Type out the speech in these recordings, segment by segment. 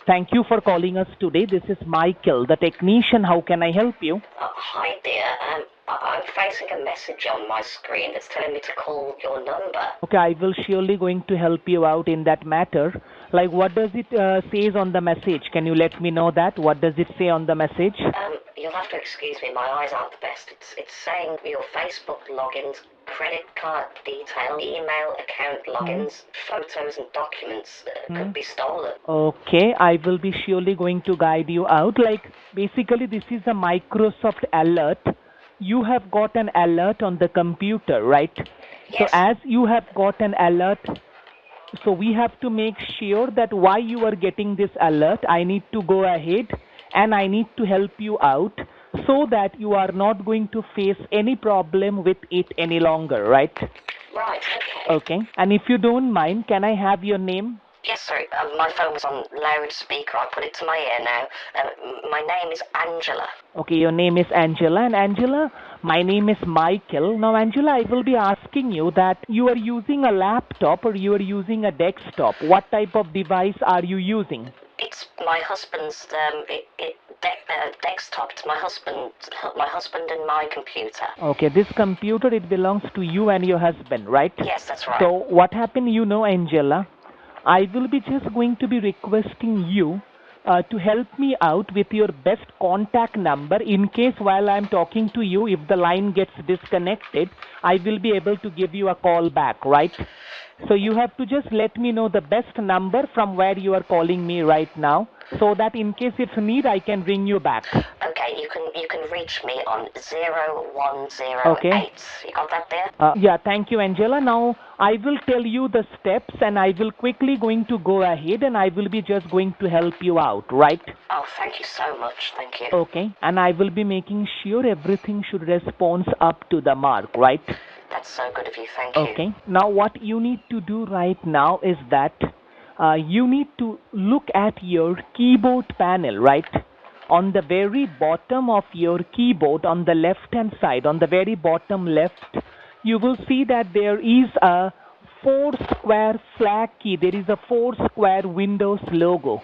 Thank you for calling us today. This is Michael, the technician. How can I help you? Hi dear, I'm facing a message on my screen that's telling me to call your number. Okay, I will surely going to help you out in that matter. Like, what does it says on the message? Can you let me know that? What does it say on the message? You'll have to excuse me, my eyes aren't the best. It's saying your Facebook logins, credit card detail, email account logins, photos and documents could be stolen. Okay, I will be surely going to guide you out. Like, basically, this is a Microsoft alert. You have got an alert on the computer, right? Yes. So as you have got an alert, so we have to make sure that why you are getting this alert, I need to go ahead and I need to help you out so that you are not going to face any problem with it any longer, right? Right, okay. Okay. And if you don't mind, can I have your name? Yes, sorry, my phone was on loudspeaker. I put it to my ear now. My name is Angela. Okay, your name is Angela. And Angela, my name is Michael. Now, Angela, I will be asking you that you are using a laptop or you are using a desktop. What type of device are you using? It's my husband's desktop. It's my husband and my computer. Okay, this computer, it belongs to you and your husband, right? Yes, that's right. So what happened, Angela, I will be just going to be requesting you to help me out with your best contact number in case while I'm talking to you, if the line gets disconnected, I will be able to give you a call back, right? So you have to just let me know the best number from where you are calling me right now, so that in case it's need, I can ring you back. Okay, you can reach me on 0108. Okay. You got that there? Yeah, thank you, Angela. Now I will tell you the steps, and I will quickly going to go ahead, and I will be just going to help you out, right? Oh, thank you so much. Thank you. Okay, and I will be making sure everything should respond up to the mark, right? That's so good of you. Thank you. Okay. Now what you need to do right now is that you need to look at your keyboard panel, right? On the very bottom of your keyboard, on the left hand side, on the very bottom left, you will see that there is a 4 square flag key. There is a 4 square Windows logo.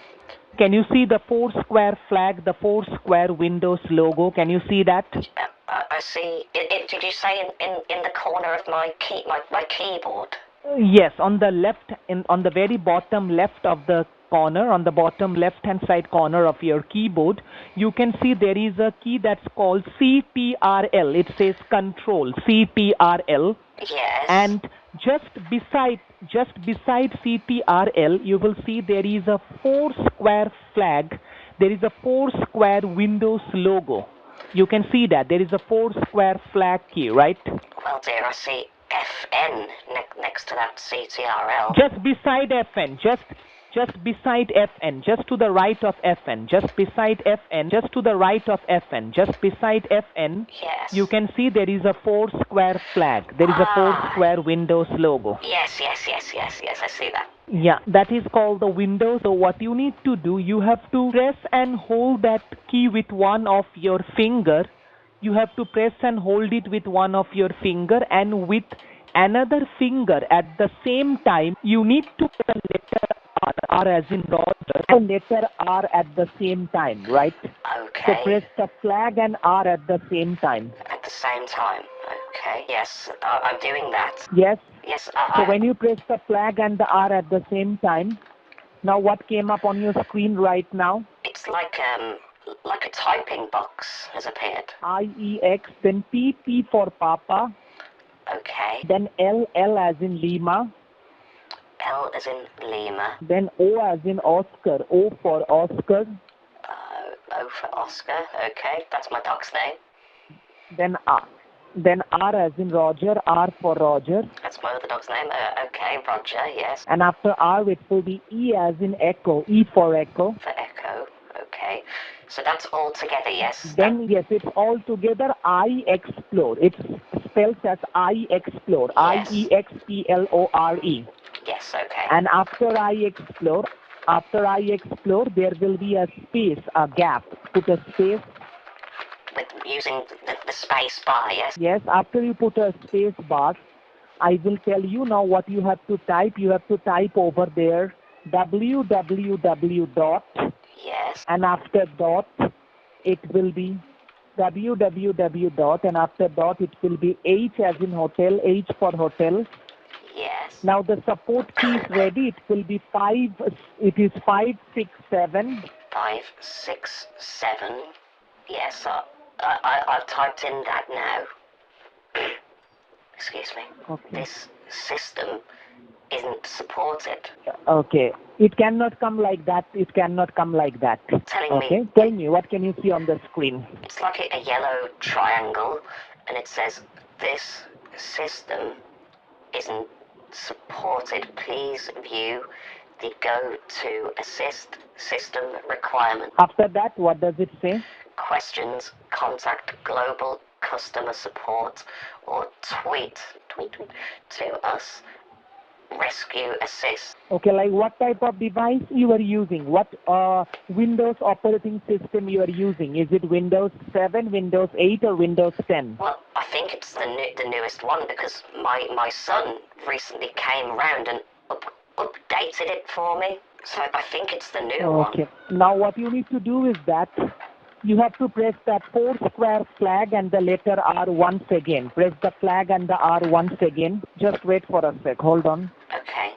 Can you see the 4 square flag, the 4 square Windows logo? Can you see that? I see. Did you say in the corner of my keyboard? Yes, on the left, on the very bottom left of the corner, on the bottom left-hand side corner of your keyboard, you can see there is a key that's called CTRL. It says Control, CTRL. Yes. And just beside CTRL, you will see there is a 4 square flag. There is a 4 square Windows logo. You can see that there is a 4 square flag key, right? Well, dear, I see FN next to that CTRL. Just beside FN, just beside FN, just to the right of FN, just beside FN, just to the right of FN, just beside FN. Yes. You can see there is a 4 square flag. There is a 4 square Windows logo. Yes, I see that. Yeah, that is called the Windows. So what you need to do, you have to press and hold that key with one of your finger. You have to press and hold it with one of your finger, and with another finger at the same time, you need to put a letter R as in Roger, and letter R at the same time, right? Okay. So press the flag and R at the same time. At the same time. Okay. Yes, I'm doing that. Yes. Yes. So when you press the flag and the R at the same time, now what came up on your screen right now? It's like a typing box has appeared. IEX, then P for Papa. Okay. Then L as in Lima. L as in Lima. Then O as in Oscar, O for Oscar. O for Oscar. Okay, that's my dog's name. Then R. Then R as in Roger, R for Roger. That's my other dog's name. Okay, Roger, yes. And after R, it will be E as in Echo, E for Echo. For Echo, okay. So that's all together, yes? Then, yes, it's all together I Explore. It's spelled as I Explore, Yes. IEXPLORE. Yes, okay. And after I Explore, there will be a space, a gap. Put a space. With using the space bar, yes? Yes, after you put a space bar, I will tell you now what you have to type. You have to type over there www.ftx Yes. And after dot, it will be www dot, and after dot, it will be H as in hotel, H for hotel. Yes. Now the support key is ready. It will be 567. 567. Yes, I've typed in that now. Excuse me. Okay. This system isn't supported. Okay. It cannot come like that. It cannot come like that. Telling Okay. me Tell me, what can you see on the screen? it's like a yellow triangle, and it says this system isn't supported. Please view the go to assist system requirement. After that, what does it say? Questions, contact global customer support or tweet to us. Rescue assist. Okay, like what type of device you are using? What Windows operating system you are using? Is it Windows 7, Windows 8, or Windows 10? Well, I think it's the newest one because my son recently came round and updated it for me. So I think it's the new one. Okay. Now what you need to do is that you have to press that 4 square flag and the letter R once again. Press the flag and the R once again. Just wait for a sec. Hold on. Okay.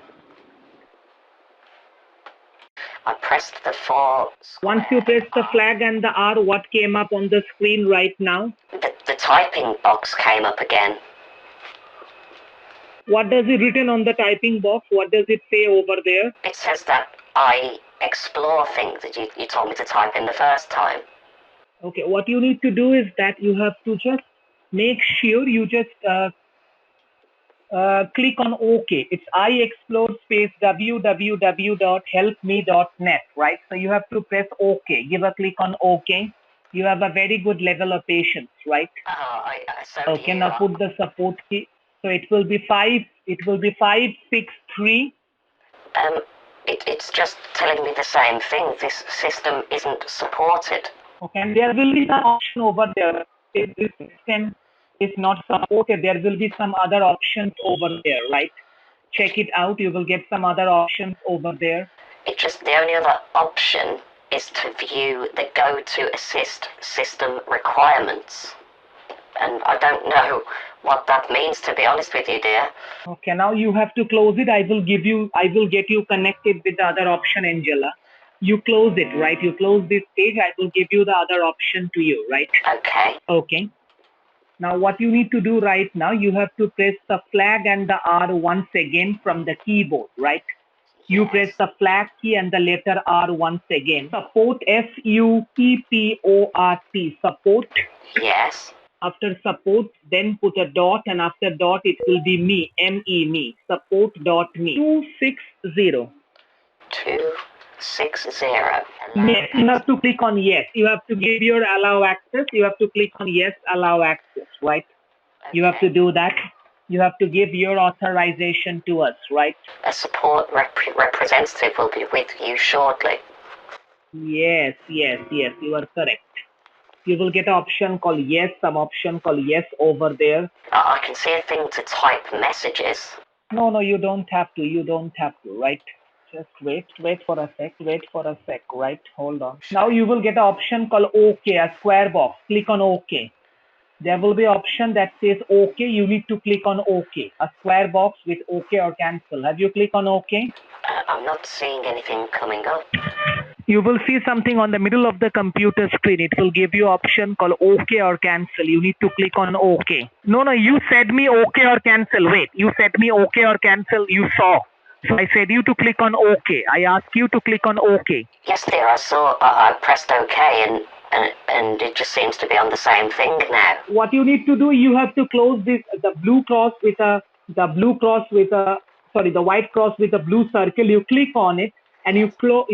I pressed the 4 square. Once you press the flag and the R, what came up on the screen right now? The typing box came up again. What does it written on the typing box? What does it say over there? It says that I explore things that you told me to type in the first time. Okay, what you need to do is that you have to just make sure you just click on OK. It's I explore space www.helpme.net, right? So you have to press OK. Give a click on OK. You have a very good level of patience, right? So Okay, now put the support key. So it will be 563. It's just telling me the same thing. This system isn't supported. Okay, and there will be some option over there. If this system is not supported, there will be some other options over there, right? Check it out. You will get some other options over there. It's just the only other option is to view the go to assist system requirements. And I don't know what that means, to be honest with you, dear. Okay, now you have to close it. I will get you connected with the other option, Angela. You close it, right? You close this page. I will give you the other option to you, right? Okay. Okay. Now what you need to do right now, you have to press the flag and the R once again from the keyboard, right? You press the flag key and the letter R once again. Support, SUPPORT, support. Yes. After support, then put a dot, and after dot it will be me, M-E, me, support.me. 260. 260. Yes, you have to click on yes. You have to give your allow access. You have to click on yes, allow access, right? Okay. You have to do that. You have to give your authorization to us, right? A support representative will be with you shortly. Yes, you are correct. You will get an option called yes, some option called yes over there. I can see a thing to type messages. No, you don't have to. You don't have to, right? Just wait for a sec, right? Hold on. Now you will get an option called OK, a square box. Click on OK. There will be an option that says OK. You need to click on OK, a square box with OK or cancel. Have you clicked on OK? I'm not seeing anything coming up. You will see something on the middle of the computer screen. It will give you option called OK or cancel. You need to click on OK. No, you said me OK or cancel. Wait, you said me OK or cancel. You saw. So I said you to click on OK. I asked you to click on OK. Yes, dear, I saw. I pressed OK and it just seems to be on the same thing now. What you need to do, you have to close this, the white cross with a blue circle. You click on it and you close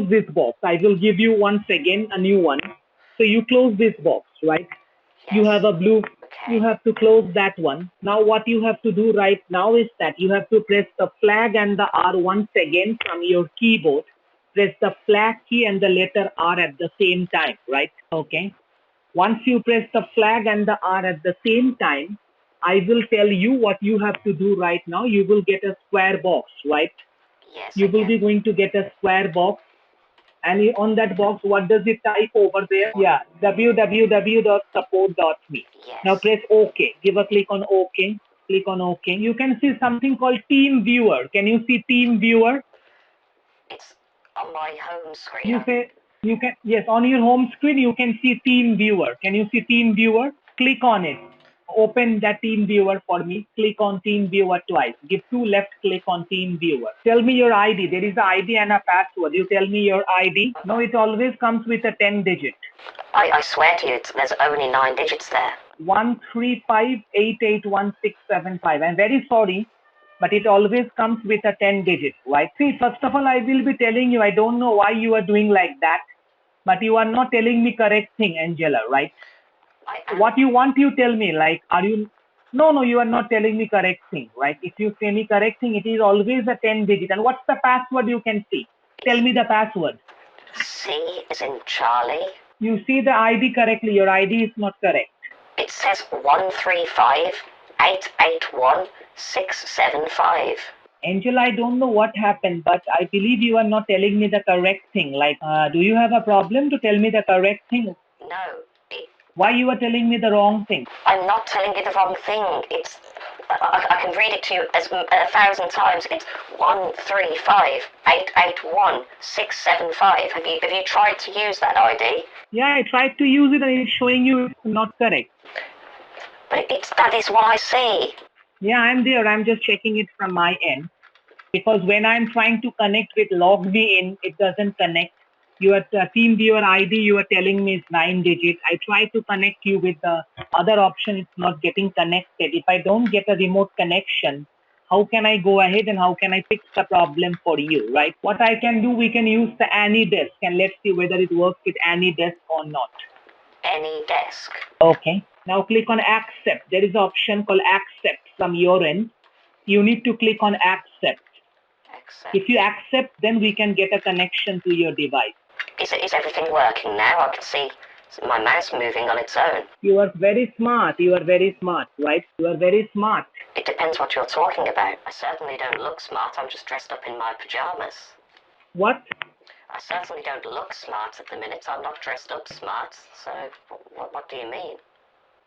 this box. I will give you once again a new one. So you close this box, right? Yes. You have a blue. Okay. You have to close that one. Now what you have to do right now is that you have to press the flag and the R once again from your keyboard. Press the flag key and the letter R at the same time, right? Okay. Once you press the flag and the R at the same time, I will tell you what you have to do right now. You will get a square box, right? Yes. You will be going to get a square box. And on that box, what does it type over there? Yeah, www.support.me. Yes. Now press OK. Give a click on OK. Click on OK. You can see something called Team Viewer. Can you see Team Viewer? It's on my home screen. You say you can, yes, on your home screen you can see Team Viewer. Can you see Team Viewer? Click on it. Open that Team Viewer for me. Click on Team Viewer twice. Give 2 left click on Team Viewer. Tell me your ID. There is an ID and a password. You tell me your ID. No, it always comes with a 10 digit. I swear to you, there's only 9 digits there. 135881675. I'm very sorry, but it always comes with a 10 digit, right? See, first of all, I will be telling you, I don't know why you are doing like that, but you are not telling me correct thing, Angela, right? What you want, you tell me, like, are you, no, you are not telling me correct thing, right? If you say me correct thing, it is always a 10 digit. And what's the password you can see? Tell me the password. C is in Charlie. You see the ID correctly, your ID is not correct. It says 135881675. Angela, I don't know what happened, but I believe you are not telling me the correct thing. Like, do you have a problem to tell me the correct thing? No. Why you are telling me the wrong thing? I'm not telling you the wrong thing. It's I can read it to you as 1,000 times. It's 135881675. Have you tried to use that ID? Yeah, I tried to use it and it's showing you it's not correct. But that is what I see. Yeah, I'm there. I'm just checking it from my end. Because when I'm trying to connect with log me in, it doesn't connect. Your team viewer ID you are telling me is 9 digits. I try to connect you with the other option. It's not getting connected. If I don't get a remote connection, how can I go ahead and how can I fix the problem for you, right? What I can do, we can use the AnyDesk and let's see whether it works with AnyDesk or not. AnyDesk. Okay. Now click on accept. There is an option called accept from your end. You need to click on accept. If you accept, then we can get a connection to your device. Is everything working now? I can see my mouse moving on its own. You are very smart. You are very smart, right? You are very smart. It depends what you're talking about. I certainly don't look smart. I'm just dressed up in my pajamas. What? I certainly don't look smart at the minute. I'm not dressed up smart. So what do you mean?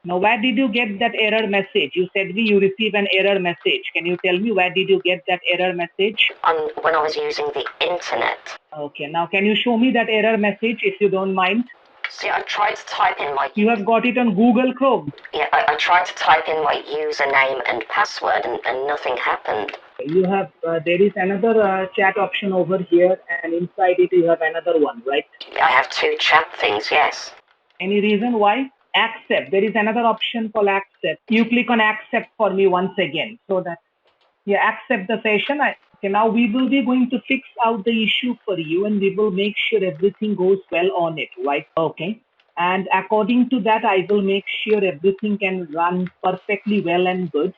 Now, where did you get that error message? You said you receive an error message. Can you tell me where did you get that error message? When I was using the internet. Okay, now can you show me that error message if you don't mind? See, I tried to type in my... You have got it on Google Chrome? Yeah, I tried to type in my username and password and nothing happened. You have, there is another chat option over here and inside it you have another one, right? I have 2 chat things, yes. Any reason why? Accept. There is another option called accept. You click on accept for me once again so that you accept the session. Okay, now we will be going to fix out the issue for you and we will make sure everything goes well on it, right? Okay. And according to that, I will make sure everything can run perfectly well and good.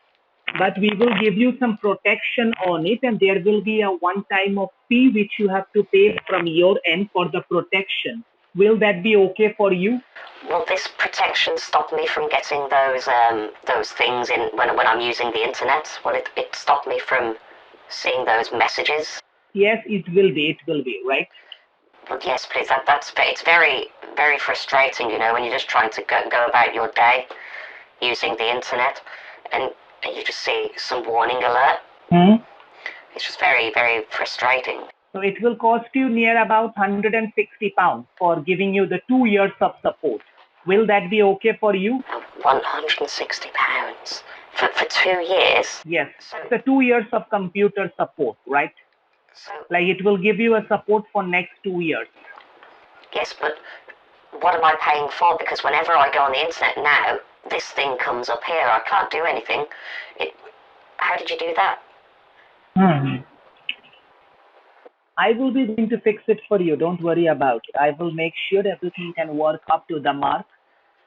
But we will give you some protection on it and there will be a one-time of fee which you have to pay from your end for the protection. Will that be okay for you? Will this protection stop me from getting those things in when I'm using the internet? Will it stop me from seeing those messages? Yes, it will be, right? Well, yes, please. It's very, very frustrating, you know, when you're just trying to go about your day using the internet and you just see some warning alert. It's just very, very frustrating. So it will cost you near about £160 for giving you the 2 years of support. Will that be okay for you? £160 for 2 years? Yes, so it's 2 years of computer support, right? So, like it will give you a support for next 2 years. Yes, but what am I paying for? Because whenever I go on the internet now, this thing comes up here. I can't do anything. How did you do that? I will be going to fix it for you. Don't worry about it. I will make sure everything can work up to the mark.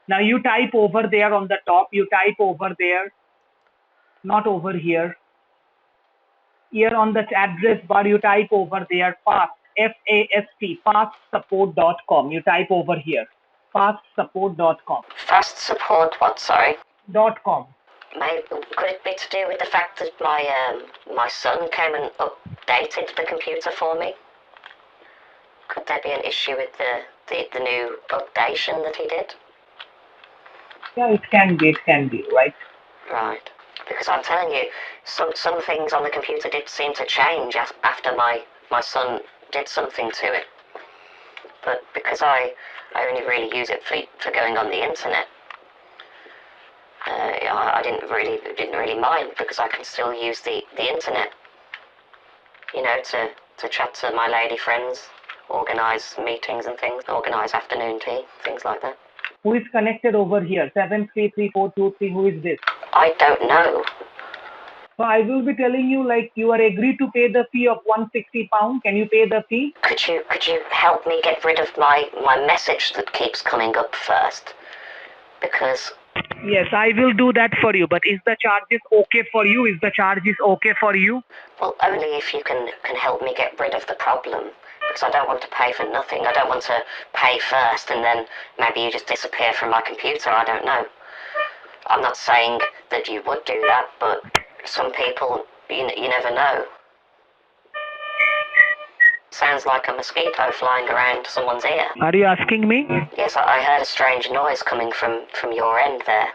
Now you type over there on the top. You type over there. Not over here. Here on the address bar, you type over there FAST, F-A-S-T, fastsupport.com. You type over here. Fastsupport.com. Fast support what, sorry? .com. Could it be to do with the fact that my son came and updated the computer for me? Could there be an issue with the new updation that he did? Yeah, it can be, right? Right. Because I'm telling you, some things on the computer did seem to change after my son did something to it. But because I only really use it for going on the internet, I didn't really mind, because I can still use the internet, you know, to chat to my lady friends, organise meetings and things, organise afternoon tea, things like that. Who is connected over here? 733423. Who is this? I don't know. So I will be telling you, like, you are agreed to pay the fee of £160. Can you pay the fee? Could you help me get rid of my message that keeps coming up first? Because Yes, I will do that for you. But is the charges okay for you? Is the charges okay for you? well, only if you can help me get rid of the problem. Because I don't want to pay for nothing. I don't want to pay first and then maybe you just disappear from my computer. I don't know. I'm not saying that you would do that, but some people, you never know. Sounds like a mosquito flying around someone's ear. Are you asking me? Yes, I heard a strange noise coming from your end there.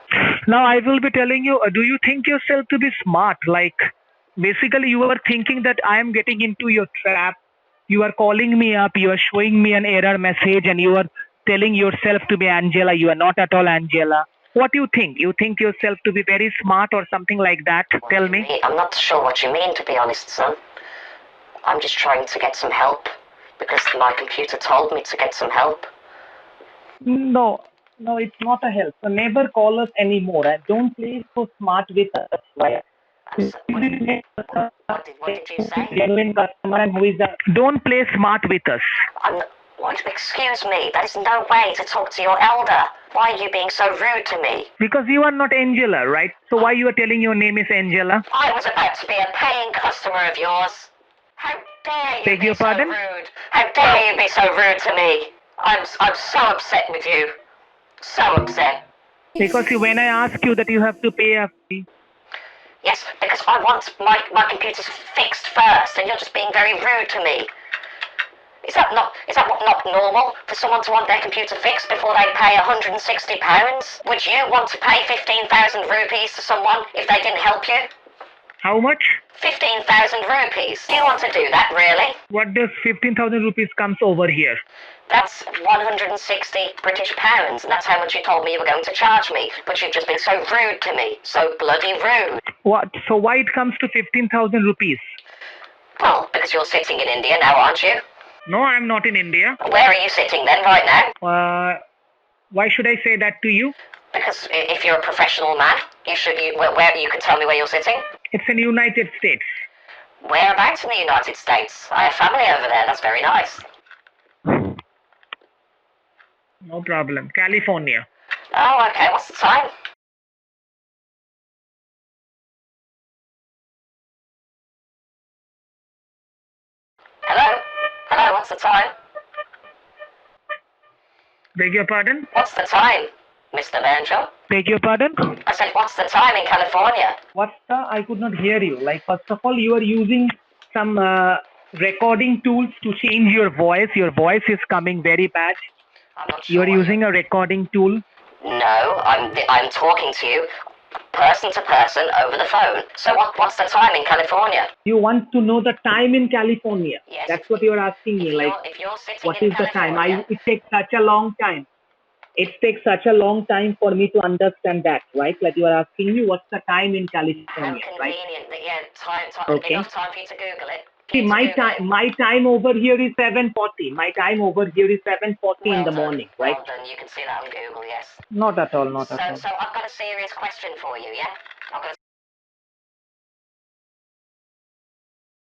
Now I will be telling you, do you think yourself to be smart? Like, basically you are thinking that I am getting into your trap. You are calling me up, you are showing me an error message, and you are telling yourself to be Angela. You are not at all Angela. What do you think? You think yourself to be very smart or something like that? Tell me. I'm not sure what you mean, to be honest, son. I'm just trying to get some help, because my computer told me to get some help. No, it's not a help. So never call us anymore. And don't play so smart with us, right? What did you say? Genuine customer and who is the... Don't play smart with us. Excuse me, that is no way to talk to your elder. Why are you being so rude to me? Because you are not Angela, right? So why you are telling your name is Angela? I was about to be a paying customer of yours. How dare you Beg your be pardon? so rude? How dare you be so rude to me? I'm so upset with you. So upset. Because when I ask you that you have to pay a fee. Yes, because I want my computers fixed first, and you're just being very rude to me. Is that not normal for someone to want their computer fixed before they pay £160? Would you want to pay 15,000 rupees to someone if they didn't help you? How much? 15,000 rupees. Do you want to do that, really? What does 15,000 rupees comes over here? That's 160 British pounds, and that's how much you told me you were going to charge me. But you've just been so rude to me. So bloody rude. What? So why it comes to 15,000 rupees? Well, because you're sitting in India now, aren't you? No, I'm not in India. Where are you sitting then, right now? Why should I say that to you? Because if you're a professional man, you can tell me where you're sitting. It's in United States. Whereabouts in the United States? I have family over there. That's very nice. No problem. California. Oh, okay. What's the time? Hello? Hello, what's the time? Beg your pardon? What's the time, Mr. Banjo? Beg your pardon? I said, what's the time in California? What's the... I could not hear you. Like, first of all, you are using some recording tools to change your voice. Your voice is coming very bad. I'm not sure. You are using a recording tool. No, I'm talking to you person to person over the phone. So what's the time in California? You want to know the time in California? Yes. That's what you are asking me. Like, If you're sitting what in is the time? California, It takes such a long time. It takes such a long time for me to understand that, right? Like, you are asking me what's the time in how California, right? convenient that time Okay. enough time for you to Google it. See, my time over here is 7:40. My time over here is 7:40 in the morning, right? Well done, you can see that on Google, yes. Not at all, not at all. So I've got a serious question for you, yeah? I've got a